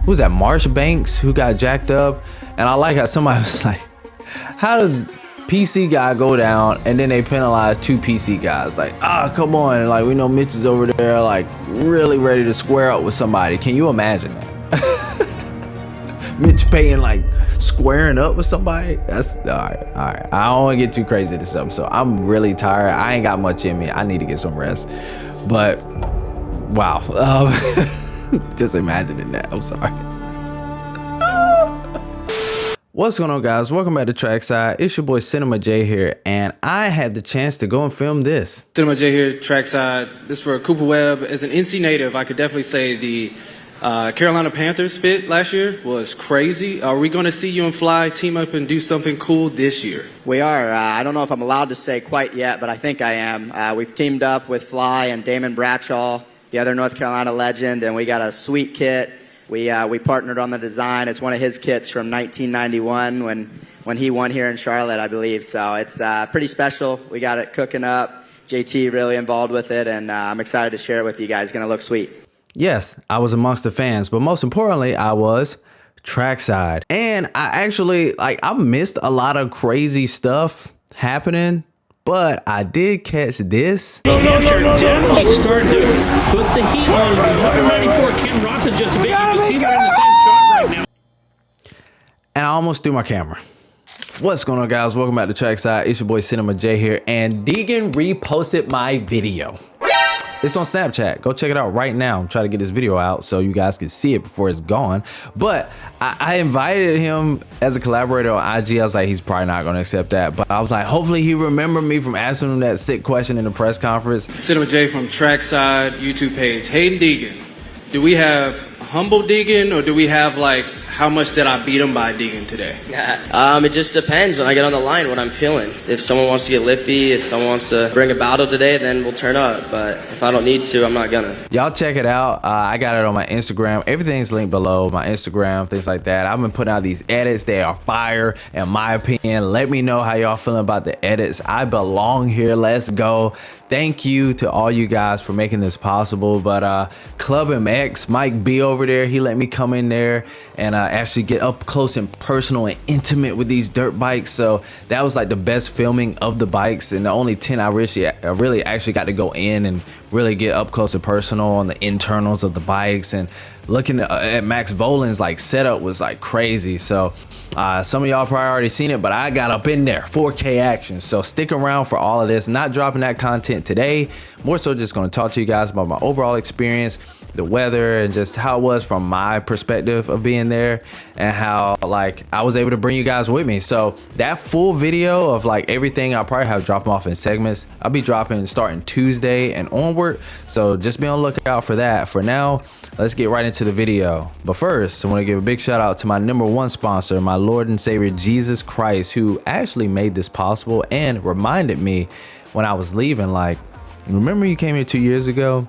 who's that, Marsh Banks, who got jacked up. And I like how somebody was like, how does PC guy go down and then they penalize 2 PC guys? Like, come on. Like, we know Mitch is over there, like, really ready to square up with somebody. Can you imagine that? Mitch Payton, like, squaring up with somebody? That's all right. I don't want to get too crazy this episode. I'm really tired. I ain't got much in me. I need to get some rest. But wow, just imagining that. I'm sorry. What's going on, guys? Welcome back to Trackside. It's your boy Cinema J here, and I had the chance to go and film this. Cinema J here, Trackside. This is for Cooper Webb. As an NC native, I could definitely say the Carolina Panthers fit last year was crazy. Are we going to see you and Fly team up and do something cool this year? We are. I don't know if I'm allowed to say quite yet, but I think I am. We've teamed up with Fly and Damon Bradshaw, the other North Carolina legend, and we got a sweet kit. We partnered on the design. It's one of his kits from 1991 when he won here in Charlotte, I believe. So it's pretty special. We got it cooking up. JT really involved with it, and I'm excited to share it with you guys. It's going to look sweet. Yes, I was amongst the fans, but most importantly, I was trackside. And I actually, I missed a lot of crazy stuff happening, but I did catch this. Definitely starting to put the heat on number 94, Ken Rosson, just a bit. You can see they're in the same shot right now. And I almost threw my camera. What's going on, guys? Welcome back to Trackside. It's your boy Cinema J here, and Deegan reposted my video. It's on Snapchat. Go check it out right now. I'm trying to get this video out so you guys can see it before it's gone. But I invited him as a collaborator on IG. I was like, he's probably not going to accept that. But I was like, hopefully he remembered me from asking him that sick question in the press conference. Cinema J from Trackside YouTube page. Hayden Deegan. Do we have humble Deegan, or do we have like how much did I beat him by Deegan today? It just depends when I get on the line what I'm feeling. If someone wants to get lippy, if someone wants to bring a battle today, then we'll turn up. But if I don't need to, I'm not gonna. Y'all check it out. I got it on my Instagram. Everything's linked below, my Instagram, things like that. I've been putting out these edits. They are fire, in my opinion. Let me know how y'all feeling about the edits. I belong here. Let's go. Thank you to all you guys for making this possible. But Club MX, Mike B over there, he let me come in there and actually get up close and personal and intimate with these dirt bikes. So that was like the best filming of the bikes, and the only 10 I really actually got to go in and really get up close and personal on the internals of the bikes. And looking at Max Volan's like setup was like crazy. So some of y'all probably already seen it, but I got up in there, 4K action. So stick around for all of this. Not dropping that content today, more so just going to talk to you guys about my overall experience, the weather, and just how it was from my perspective of being there, and how like I was able to bring you guys with me. So that full video of like everything, I'll probably have dropped them off in segments. I'll be dropping starting Tuesday and onward, so just be on the lookout for that. For now, let's get right into the video. But first, I want to give a big shout out to my #1 sponsor, my Lord and Savior Jesus Christ, who actually made this possible and reminded me when I was leaving, like, remember you came here 2 years ago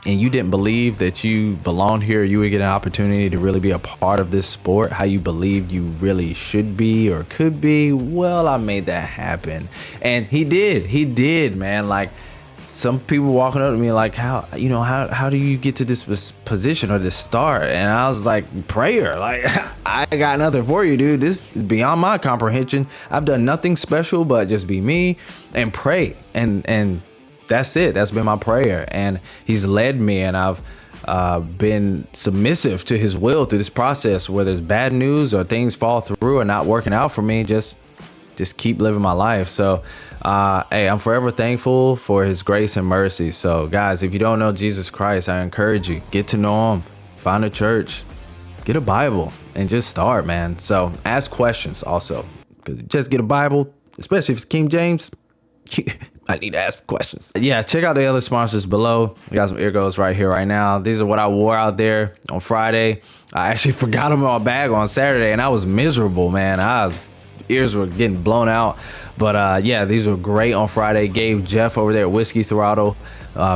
and you didn't believe that you belonged here, you would get an opportunity to really be a part of this sport, how you believed you really should be or could be? Well, I made that happen. And he did, man. Like, some people walking up to me like, how do you get to this position or this start? And I was like, prayer. Like, I got nothing for you, dude. This is beyond my comprehension. I've done nothing special but just be me and pray, and that's it. That's been my prayer, and he's led me, and I've been submissive to his will through this process. Whether it's bad news or things fall through or not working out for me, just keep living my life. So hey, I'm forever thankful for his grace and mercy. So guys, if you don't know Jesus Christ, I encourage you, get to know him, find a church, get a Bible, and just start, man. So ask questions also, because just get a Bible, especially if it's King James, I need to ask questions. Yeah, check out the other sponsors below. We got some eargoes right here, right now. These are what I wore out there on Friday. I actually forgot them in my bag on Saturday, and I was miserable, man. Ears were getting blown out. But yeah, these were great on Friday. Gave Jeff over there at Whiskey Throttle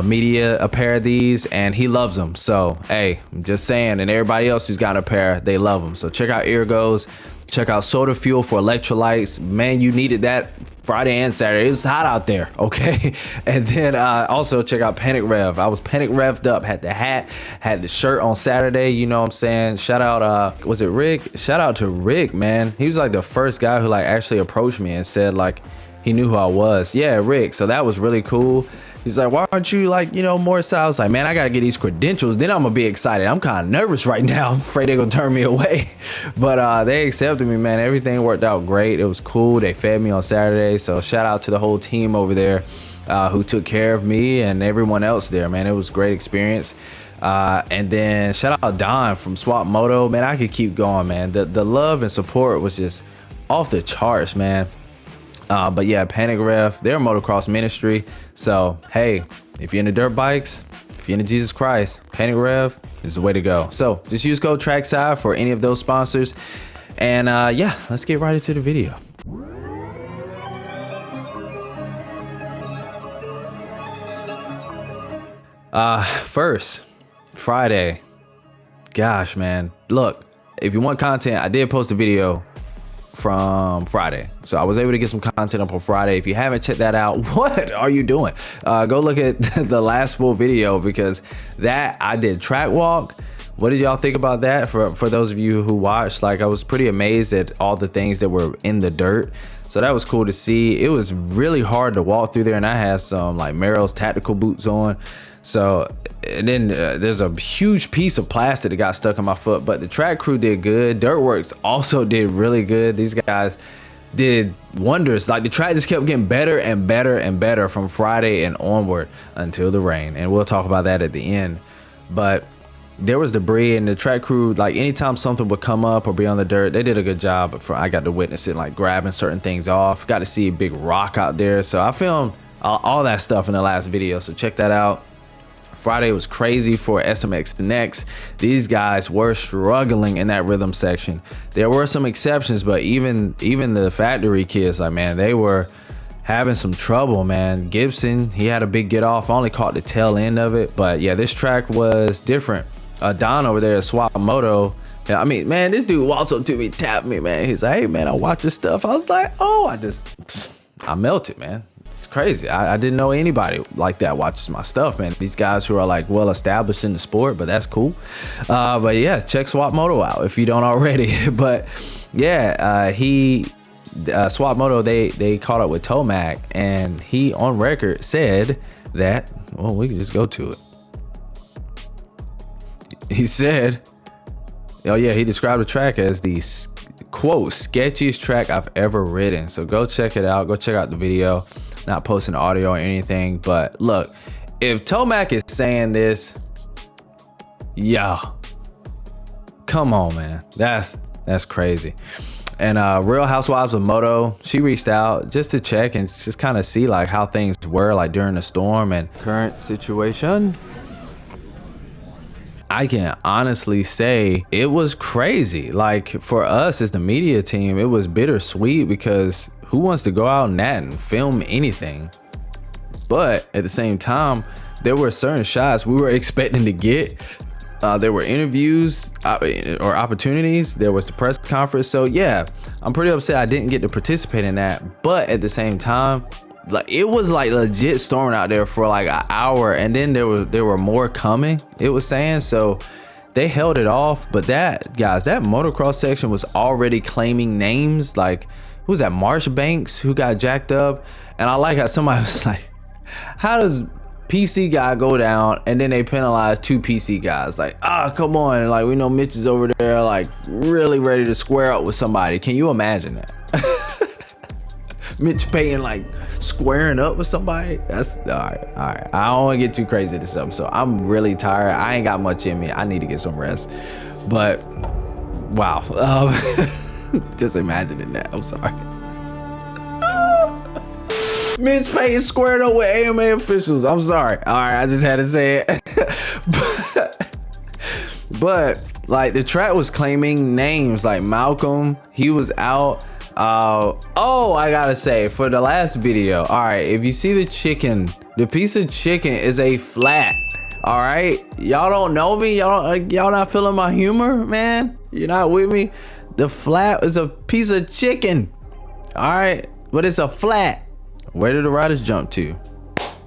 Media a pair of these, and he loves them. So hey, I'm just saying, and everybody else who's got a pair, they love them. So check out eargoes. Check out Soda Fuel for electrolytes. Man, you needed that Friday and Saturday. It was hot out there, okay? And then also check out Panic Rev. I was Panic Revved up, had the hat, had the shirt on Saturday, you know what I'm saying? Shout out, was it Rick? Shout out to Rick, man. He was like the first guy who like actually approached me and said like he knew who I was. Yeah, Rick. So that was really cool. He's like, why aren't you like, you know, more excited? I was like, man, I gotta get these credentials. Then I'm gonna be excited. I'm kind of nervous right now. I'm afraid they're gonna turn me away. But they accepted me, man. Everything worked out great. It was cool. They fed me on Saturday. So shout out to the whole team over there who took care of me and everyone else there, man. It was a great experience. And then shout out Don from Swap Moto. Man, I could keep going, man. The love and support was just off the charts, man. But yeah, Panic Rev, they're a motocross ministry. So, hey, if you're into dirt bikes, if you're into Jesus Christ, Panic Rev is the way to go. So just use code Trackside for any of those sponsors. And yeah, let's get right into the video. First, Friday. Gosh, man. Look, if you want content, I did post a video from Friday, so I was able to get some content up on Friday. If you haven't checked that out, what are you doing? Go look at the last full video, because that I did track walk. What did y'all think about that? For those of you who watched, like, I was pretty amazed at all the things that were in the dirt, so that was cool to see. It was really hard to walk through there, and I had some like Merrell's tactical boots on. So, and then there's a huge piece of plastic that got stuck in my foot, but the track crew did good. Dirtworks also did really good. These guys did wonders. Like, the track just kept getting better and better and better from Friday and onward until the rain. And we'll talk about that at the end. But there was debris, and the track crew, like, anytime something would come up or be on the dirt, they did a good job. I got to witness it, like grabbing certain things off. Got to see a big rock out there. So I filmed all that stuff in the last video. So check that out. Friday was crazy for SMX Next. These guys were struggling in that rhythm section. There were some exceptions, but even the factory kids, like, man, they were having some trouble, man. Gibson, he had a big get off. I only caught the tail end of it, but yeah, this track was different. Don over there at Swap Moto, I mean, man, this dude walks up to me, tapped me, man. He's like, hey, man, I watch your stuff. I was like, oh, I melted, man. It's crazy. I didn't know anybody like that watches my stuff, man. These guys who are like well established in the sport, but that's cool. But yeah, check Swap Moto out if you don't already. But yeah, Swap Moto, they caught up with Tomac, and he on record said that, well, we can just go to it. He said, oh yeah, he described the track as the quote sketchiest track I've ever ridden. So go check it out. Go check out the video. Not posting audio or anything, but look, if Tomac is saying this, yeah, come on, man, that's crazy. And Real Housewives of Moto, she reached out just to check and just kind of see like how things were like during the storm and current situation. I can honestly say it was crazy. Like, for us as the media team, it was bittersweet, because who wants to go out and film anything? But at the same time, there were certain shots we were expecting to get. There were interviews or opportunities. There was the press conference. So yeah, I'm pretty upset I didn't get to participate in that. But at the same time, like, it was like legit storming out there for like an hour, and then there were more coming, it was saying. So they held it off. But that, guys, that motocross section was already claiming names. Like, who was that, Marshbanks, who got jacked up? And I like how somebody was like, how does PC guy go down and then they penalize two PC guys? Like, come on, like, we know Mitch is over there like really ready to square up with somebody. Can you imagine that? Mitch Payton like squaring up with somebody? That's all right. I don't want to get too crazy this episode. I'm really tired. I ain't got much in me. I need to get some rest. But wow, just imagining that. I'm sorry. Mitch Payton squared up with AMA officials. I'm sorry. All right, I just had to say it. but like, the track was claiming names like Malcolm. He was out. Oh, I gotta say, for the last video, all right, if you see the chicken, the piece of chicken is a flat. All right, y'all don't know me. Y'all not feeling my humor, man. You're not with me. The flat is a piece of chicken. All right, but it's a flat. Where did the riders jump to?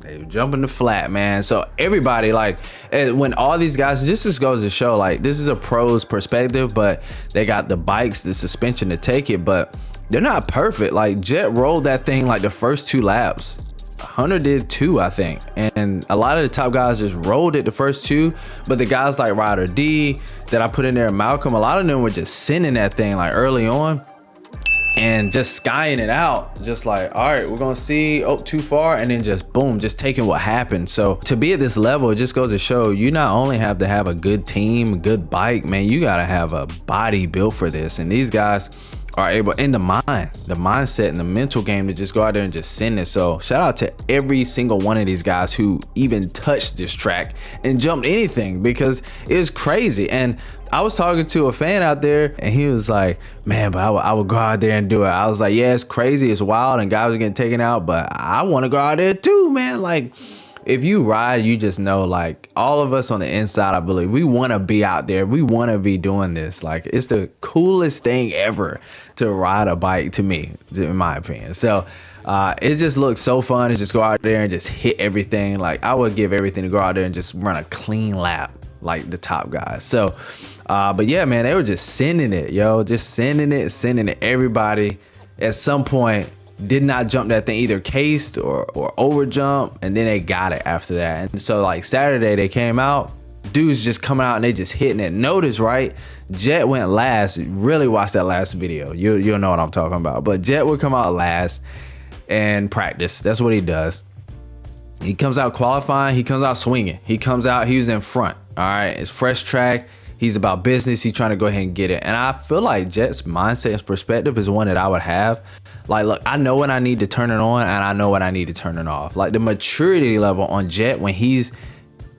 They were jumping the flat, man. So everybody, like, when all these guys, this just goes to show, like, this is a pro's perspective, but they got the bikes, the suspension to take it, but they're not perfect. Like, Jet rolled that thing like the first 2 laps. Hunter did 2, I think, and a lot of the top guys just rolled it the first 2, but the guys like Ryder D that I put in there, Malcolm, a lot of them were just sending that thing like early on and just skying it out, just like, all right, we're gonna see, oh, too far, and then just boom, just taking what happened. So to be at this level, it just goes to show you not only have to have a good team, a good bike, man, you gotta have a body built for this. And these guys are able, in the mindset and the mental game, to just go out there and just send it. So shout out to every single one of these guys who even touched this track and jumped anything, because it was crazy. And I was talking to a fan out there and he was like, man, but I would go out there and do it. I was like, yeah, it's crazy, it's wild, and guys are getting taken out, but I want to go out there too, man. Like, if you ride, you just know, like, all of us on the inside, I believe, we want to be out there. We want to be doing this. Like, it's the coolest thing ever to ride a bike, to me, in my opinion. So it just looks so fun to just go out there and just hit everything. Like, I would give everything to go out there and just run a clean lap like the top guys. So but yeah, man, they were just sending it, yo, just sending it. Everybody at some point did not jump that thing, either cased or over jump, and then they got it after that. And so like Saturday they came out, dudes just coming out and they just hitting it. Notice, right, Jet went last. Really watch that last video, you'll know what I'm talking about. But Jet would come out last and practice. That's what he does. He comes out qualifying, he comes out swinging, he comes out, he was in front. All right, it's fresh track, he's about business, he's trying to go ahead and get it. And I feel like Jet's mindset and perspective is one that I would have. Like, look, I know when I need to turn it on and I know when I need to turn it off. Like, the maturity level on Jet when he's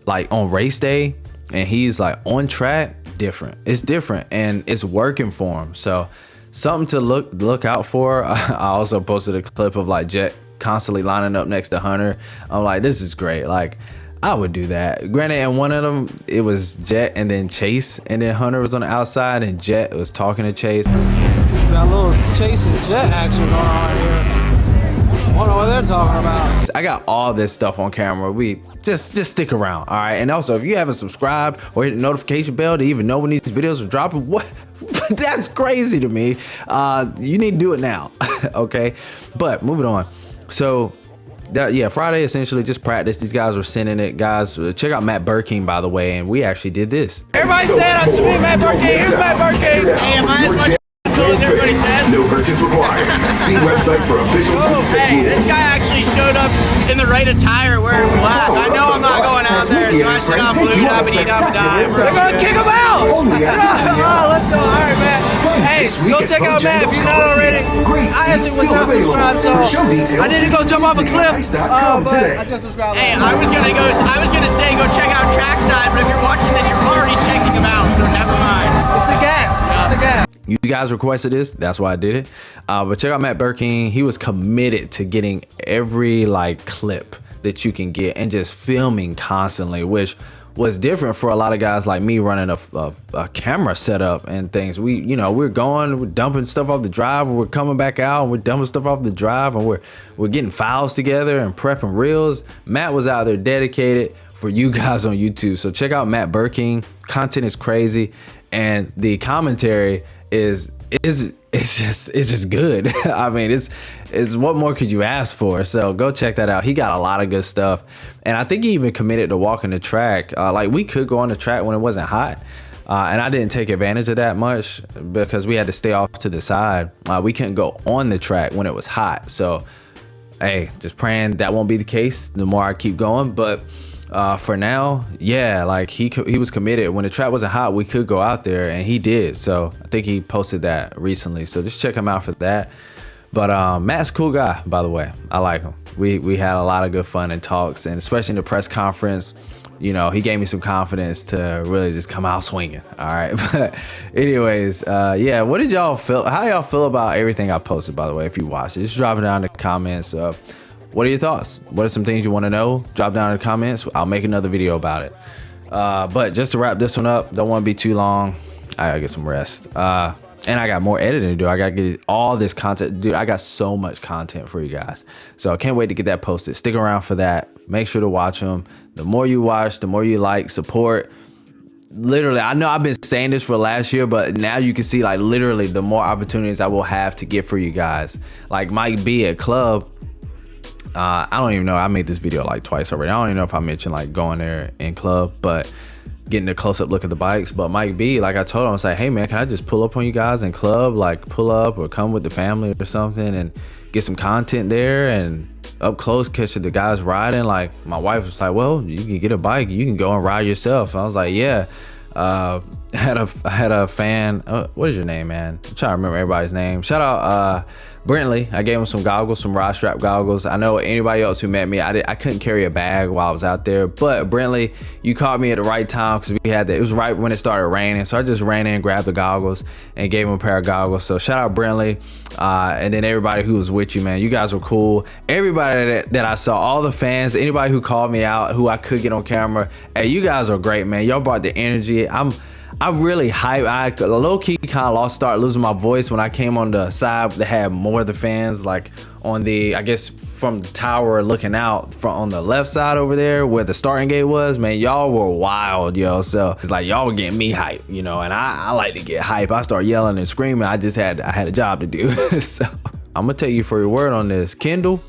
like on race day and he's like on track, different. It's different and it's working for him. So something to look out for. I also posted a clip of like Jet constantly lining up next to Hunter. I'm like, this is great. Like, I would do that. Granted, in one of them, it was Jet and then Chase, and then Hunter was on the outside, and Jet was talking to Chase. Got a little Chase and Jet action going on here. I wonder what they're talking about. I got all this stuff on camera. We just stick around, all right? And also, if you haven't subscribed or hit the notification bell to even know when these videos are dropping, what? That's crazy to me. You need to do it now, okay? But moving on. So yeah, Friday essentially just practice. These guys were sending it. Guys, check out Matt Burkeen, by the way, and we actually did this. Everybody said I should be Matt Burkeen. Here's Matt Burkeen. Hey, am I as much asshole as everybody says? No purchase required. See website for official Hey, this guy actually showed up in the right attire wearing black. I know I'm not going out there, so I said I'm blue, dime. They're gonna kick him out. Oh, let's go. All right, man. Hey, go check out Matt if you're not already. I actually was not subscribed, so I didn't go jump off a cliff. But I just subscribed. Hey, I was gonna say go check out Trackside, but if you're watching this, you're already checking him out, so never mind. It's the gas. It's the gas. You guys requested this, that's why I did it. But check out Matt Burkeen. He was committed to getting every like clip that you can get and just filming constantly, which was different for a lot of guys like me running a camera setup and things. We're dumping stuff off the drive, and we're coming back out and we're dumping stuff off the drive, and we're getting files together and prepping reels. Matt was out there dedicated for you guys on YouTube. So check out Matt Burkeen. Content is crazy, and the commentary is just good. I mean, it's what more could you ask for? So go check that out. He got a lot of good stuff, and I think he even committed to walking the track. Like, we could go on the track when it wasn't hot, and I didn't take advantage of that much because we had to stay off to the side. We couldn't go on the track when it was hot. So hey, just praying that won't be the case the more I keep going. But for now, yeah, like he was committed. When the track wasn't hot, we could go out there, and he did. So I think he posted that recently, so just check him out for that. But Matt's a cool guy, by the way. I like him. We had a lot of good fun and talks, and especially in the press conference, you know, he gave me some confidence to really just come out swinging. All right. But anyways, yeah, what did y'all feel? How y'all feel about everything I posted, by the way? If you watched it, just drop it down in the comments. What are your thoughts? What are some things you want to know? Drop down in the comments. I'll make another video about it. But just to wrap this one up, don't want to be too long. I gotta get some rest. And I got more editing to do. I got to get all this content. Dude, I got so much content for you guys. So I can't wait to get that posted. Stick around for that. Make sure to watch them. The more you watch, the more you like, support. Literally, I know I've been saying this for last year, but now you can see, like, literally the more opportunities I will have to get for you guys. Like Mike B at Club. I don't even know. I made this video like twice already. I don't even know if I mentioned like going there in Club, but getting a close-up look at the bikes. But Mike B, like I told him, I was like, hey man, can I just pull up on you guys in Club, like pull up or come with the family or something and get some content there and up close catch the guys riding. Like my wife was like, well, you can get a bike, you can go and ride yourself. I was like, yeah. I had a fan. What is your name, man? I'm trying to remember everybody's name. Shout out Brentley. I gave him some goggles, some rod strap goggles. I know anybody else who met me, I couldn't carry a bag while I was out there, but Brentley, you caught me at the right time because we had that. It was right when it started raining, so I just ran in, grabbed the goggles, and gave him a pair of goggles. So shout out Brentley, and then everybody who was with you, man. You guys were cool. Everybody that I saw, all the fans, anybody who called me out, who I could get on camera. Hey, you guys are great, man. Y'all brought the energy. I'm really hyped. I low-key kind of started losing my voice when I came on the side that had more of the fans, like on the, I guess from the tower looking out from on the left side over there where the starting gate was. Man, y'all were wild, yo. So it's like y'all were getting me hyped, you know, and I like to get hype. I start yelling and screaming. I had a job to do. So I'm gonna take you for your word on this, Kendall.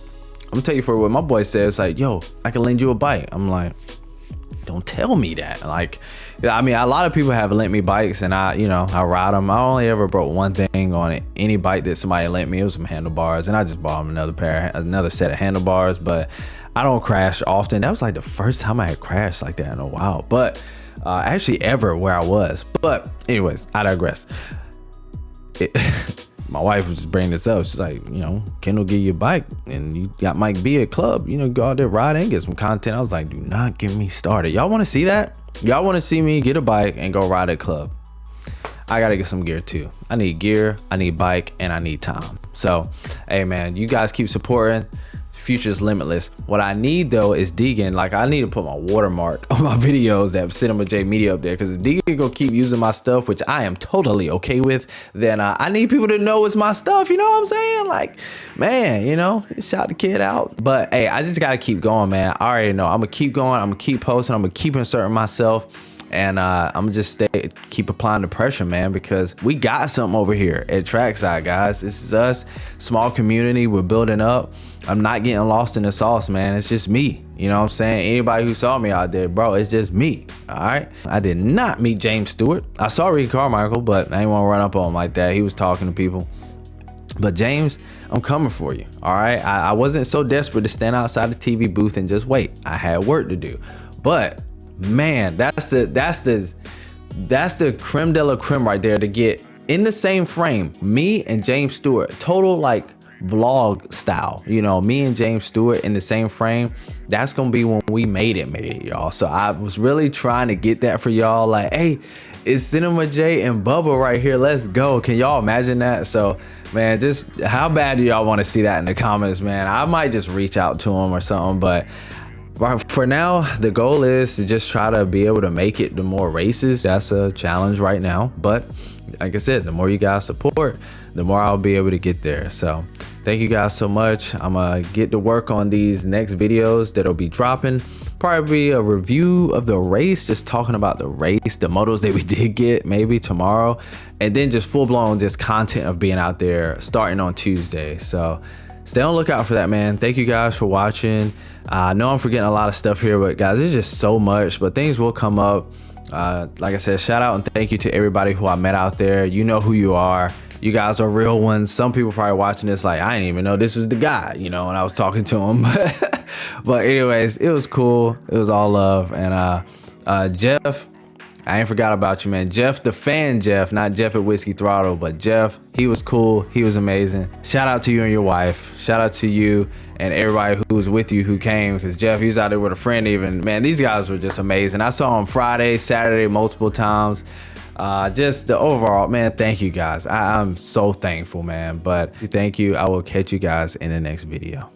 I'm gonna tell you for what my boy said. It's like, yo, I can lend you a bike. I'm like, don't tell me that. Like, I mean, a lot of people have lent me bikes and I ride them. I only ever broke one thing on it. Any bike that somebody lent me, it was some handlebars, and I just bought them another set of handlebars, but I don't crash often. That was like the first time I had crashed like that in a while, but actually ever where I was. But anyways, I digress. My wife was just bringing this up. She's like, you know, Kendall give you a bike and you got Mike B at Club, you know, go out there, ride and get some content. I was like, do not get me started. Y'all want to see that? Y'all want to see me get a bike and go ride at Club? I got to get some gear too. I need gear, I need bike, and I need time. So, hey man, you guys keep supporting. Future's limitless. What I need though is Deegan. Like, I need to put my watermark on my videos that have Cinema J Media up there, because if Deegan gonna keep using my stuff, which I am totally okay with, then I need people to know it's my stuff. You know what I'm saying? Like, man, you know, shout the kid out. But hey, I just gotta keep going, man. I already know I'm gonna keep going. I'm gonna keep posting. I'm gonna keep inserting myself. And I'm gonna just keep applying the pressure, man, because we got something over here at Trackside, guys. This is us, small community. We're building up. I'm not getting lost in the sauce, man. It's just me. You know what I'm saying? Anybody who saw me out there, bro, it's just me. All right. I did not meet James Stewart. I saw Reed Carmichael, but I didn't want to run up on him like that. He was talking to people. But James, I'm coming for you. All right. I wasn't so desperate to stand outside the TV booth and just wait. I had work to do. But man, that's the creme de la creme right there, to get in the same frame, me and James Stewart, total like vlog style, you know, me and James Stewart in the same frame. That's gonna be when we made it, y'all. So I was really trying to get that for y'all, like, hey, it's Cinema J and Bubba right here, let's go. Can y'all imagine that? So man, just how bad do y'all want to see that in the comments, man? I might just reach out to him or something, but for now, the goal is to just try to be able to make it to more races. That's a challenge right now. But like I said, the more you guys support, the more I'll be able to get there. So thank you guys so much. I'm going to get to work on these next videos that'll be dropping. Probably a review of the race, just talking about the race, the motos that we did get maybe tomorrow. And then just full blown just content of being out there starting on Tuesday. So stay on the lookout for that, man. Thank you guys for watching. I know I'm forgetting a lot of stuff here, but guys, it's just so much, but things will come up. Like I said, shout out and thank you to everybody who I met out there. You know who you are. You guys are real ones. Some people probably watching this like, I didn't even know this was the guy, you know, and I was talking to him. But anyways, it was cool. It was all love. And Jeff, I ain't forgot about you, man. Jeff, the fan Jeff, not Jeff at Whiskey Throttle, but Jeff, he was cool. He was amazing. Shout out to you and your wife. Shout out to you and everybody who was with you, who came, because Jeff, he was out there with a friend even. Man, these guys were just amazing. I saw him Friday, Saturday, multiple times. Just the overall, man, thank you guys. I'm so thankful, man. But thank you. I will catch you guys in the next video.